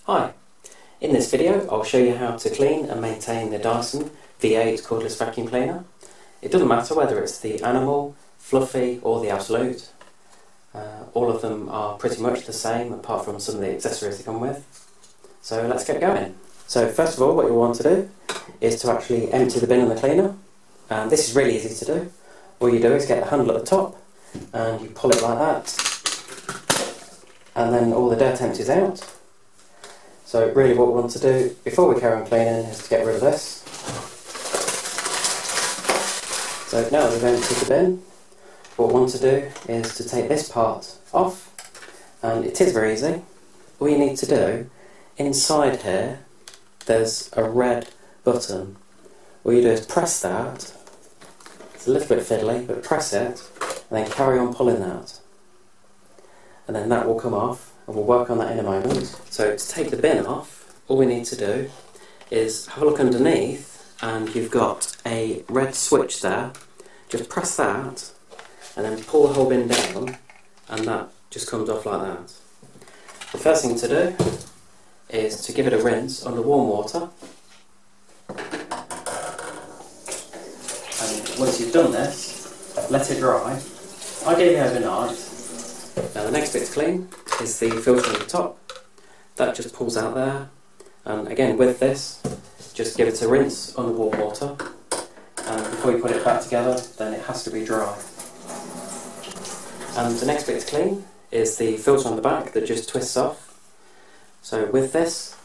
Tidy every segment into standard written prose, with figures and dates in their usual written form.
Hi, in this video I'll show you how to clean and maintain the Dyson V8 cordless vacuum cleaner. It doesn't matter whether it's the Animal, Fluffy or the Absolute. All of them are pretty much the same apart from some of the accessories they come with. So let's get going. So first of all, what you'll want to do is to actually empty the bin in the cleaner, and this is really easy to do. All you do is get the handle at the top and you pull it like that, and then all the dirt empties out. So really what we want to do before we carry on cleaning is to get rid of this. So now that we've emptied the bin, what we want to do is to take this part off, and it is very easy. All you need to do, inside here there's a red button. All you do is press that. It's a little bit fiddly, but press it and then carry on pulling that, and then that will come off. And we'll work on that in a moment. So to take the bin off, all we need to do is have a look underneath, and you've got a red switch there. Just press that and then pull the whole bin down, and that just comes off like that. The first thing to do is to give it a rinse under warm water, and once you've done this, let it dry. I gave it overnight. Now the next bit to clean is the filter on the top. That just pulls out there, and again with this, just give it a rinse under warm water, and before you put it back together, then it has to be dry. And the next bit to clean is the filter on the back that just twists off. So with this,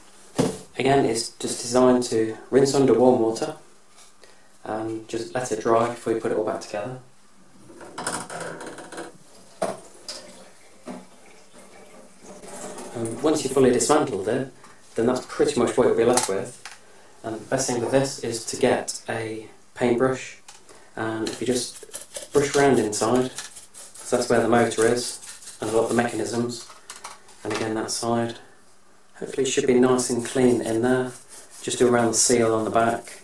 again it's just designed to rinse under warm water and just let it dry before you put it all back together. And once you've fully dismantled it, then that's pretty much what you'll be left with. And the best thing with this is to get a paintbrush, and if you just brush around inside, because that's where the motor is and a lot of the mechanisms, and again that side, hopefully it should be nice and clean in there. Just do around the seal on the back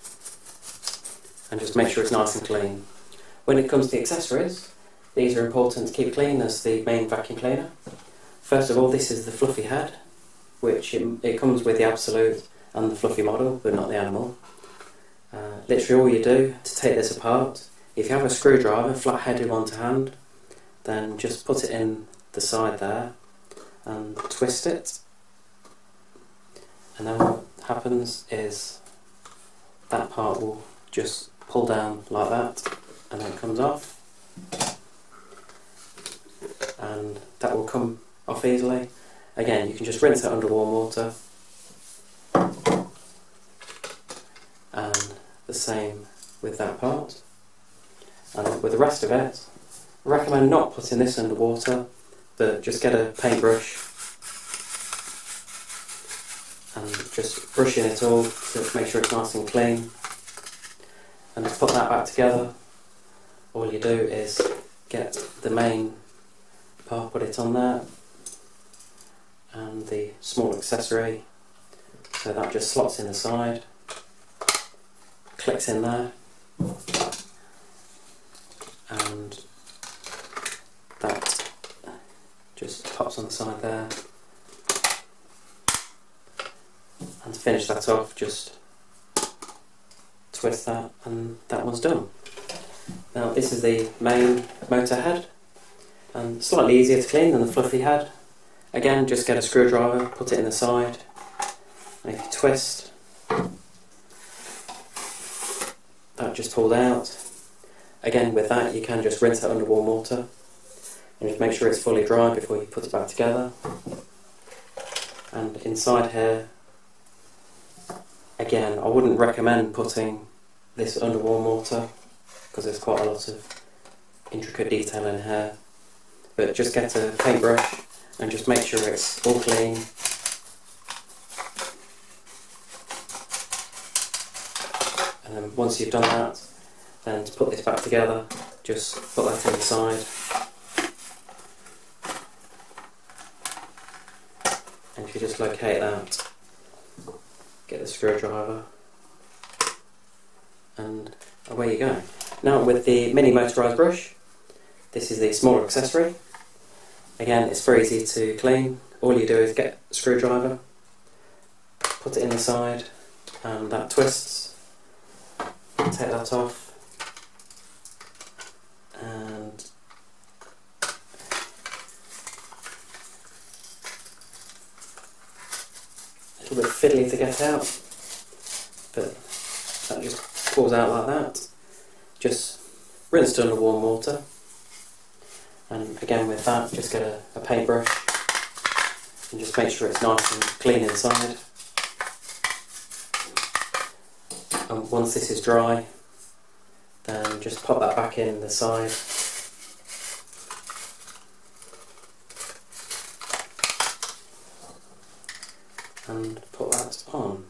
and just make sure it's nice and clean. When it comes to the accessories, these are important to keep clean as the main vacuum cleaner. First of all, this is the Fluffy head, which it comes with the Absolute and the Fluffy model, but not the Animal. Literally all you do to take this apart, if you have a screwdriver, flat-headed one to hand, then just put it in the side there and twist it. And then what happens is that part will just pull down like that, and then it comes off. And that will come off easily. Again, you can just rinse it under warm water, and the same with that part. And with the rest of it, I recommend not putting this under water, but just get a paintbrush and just brushing it all to make sure it's nice and clean. And to put that back together, all you do is get the main part, put it on there, and the small accessory, so that just slots in the side, clicks in there, and that just pops on the side there. And to finish that off, just twist that, and that one's done. Now this is the main motor head, and slightly easier to clean than the Fluffy head. Again, just get a screwdriver, put it in the side, and if you twist, that just pulled out. Again, with that you can just rinse it under warm water and just make sure it's fully dry before you put it back together. And inside here, again, I wouldn't recommend putting this under warm water because there's quite a lot of intricate detail in here, but just get a paintbrush and just make sure it's all clean. And then once you've done that, then to put this back together, just put that in the side. And if you just locate that, get the screwdriver, and away you go. Now with the mini motorised brush, this is the smaller accessory. Again, it's very easy to clean. All you do is get a screwdriver, put it in the side, and that twists. Take that off, and a little bit fiddly to get out, but that just pulls out like that. Just rinse it under warm water, and again with that, just get a paintbrush and just make sure it's nice and clean inside. And once this is dry, then just pop that back in the side. And put that on.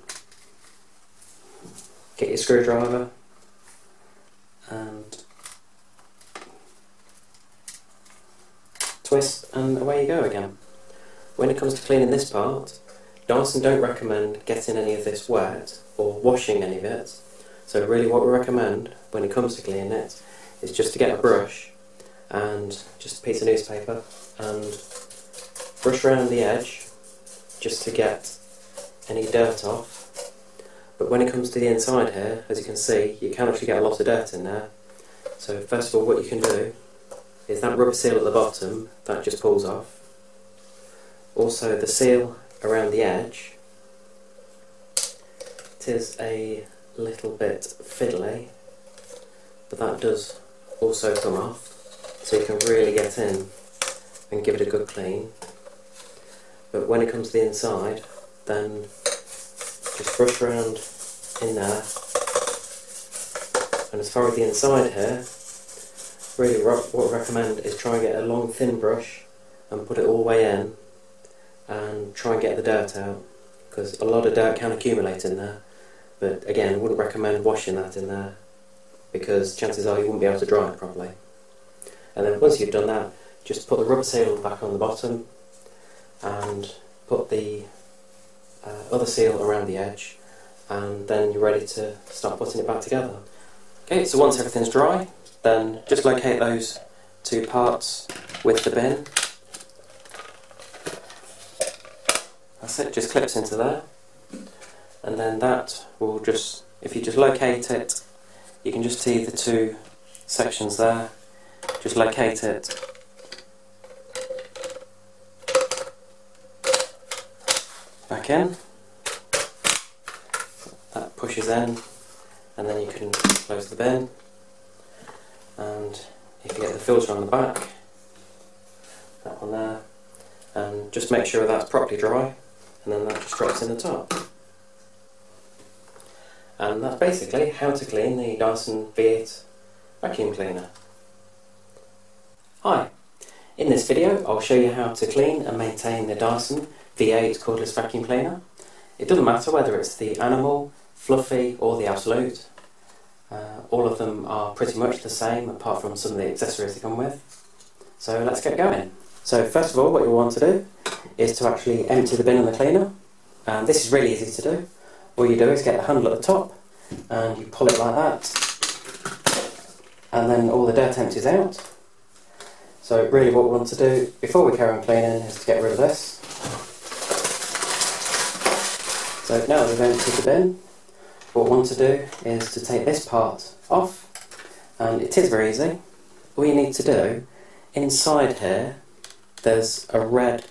Get your screwdriver and twist, and away you go again. When it comes to cleaning this part, Dyson don't recommend getting any of this wet or washing any of it. So really what we recommend when it comes to cleaning it is just to get a brush and just a piece of newspaper and brush around the edge just to get any dirt off. But when it comes to the inside here, as you can see, you can actually get a lot of dirt in there. So first of all, what you can do is that rubber seal at the bottom, that just pulls off. Also the seal around the edge, it is a little bit fiddly, but that does also come off, so you can really get in and give it a good clean. But when it comes to the inside, then just brush around in there. And as far as the inside here, really what I recommend is try and get a long thin brush and put it all the way in and try and get the dirt out, because a lot of dirt can accumulate in there. But again, I wouldn't recommend washing that in there, because chances are you wouldn't be able to dry it properly. And then once you've done that, just put the rubber seal back on the bottom and put the other seal around the edge, and then you're ready to start putting it back together. Okay, so once everything's dry, then just locate those two parts with the bin. That's it, just clips into there. And then that will just, if you just locate it, you can just see the two sections there. Just locate it. Back in. That pushes in, and then you can close the bin. And if you get the filter on the back, that one there, and just make sure that's properly dry, and then that just drops in the top. And that's basically how to clean the Dyson V8 vacuum cleaner. Hi, in this video I'll show you how to clean and maintain the Dyson V8 cordless vacuum cleaner. It doesn't matter whether it's the Animal, Fluffy or the Absolute. All of them are pretty much the same apart from some of the accessories they come with. So let's get going. So first of all, what you'll want to do is to actually empty the bin in the cleaner. And this is really easy to do. All you do is get the handle at the top and you pull it like that, and then all the dirt empties out. So really what we want to do before we carry on cleaning is to get rid of this. So now that we've emptied the bin, what we want to do is to take this part off, and it is very easy. All you need to do, inside here there's a red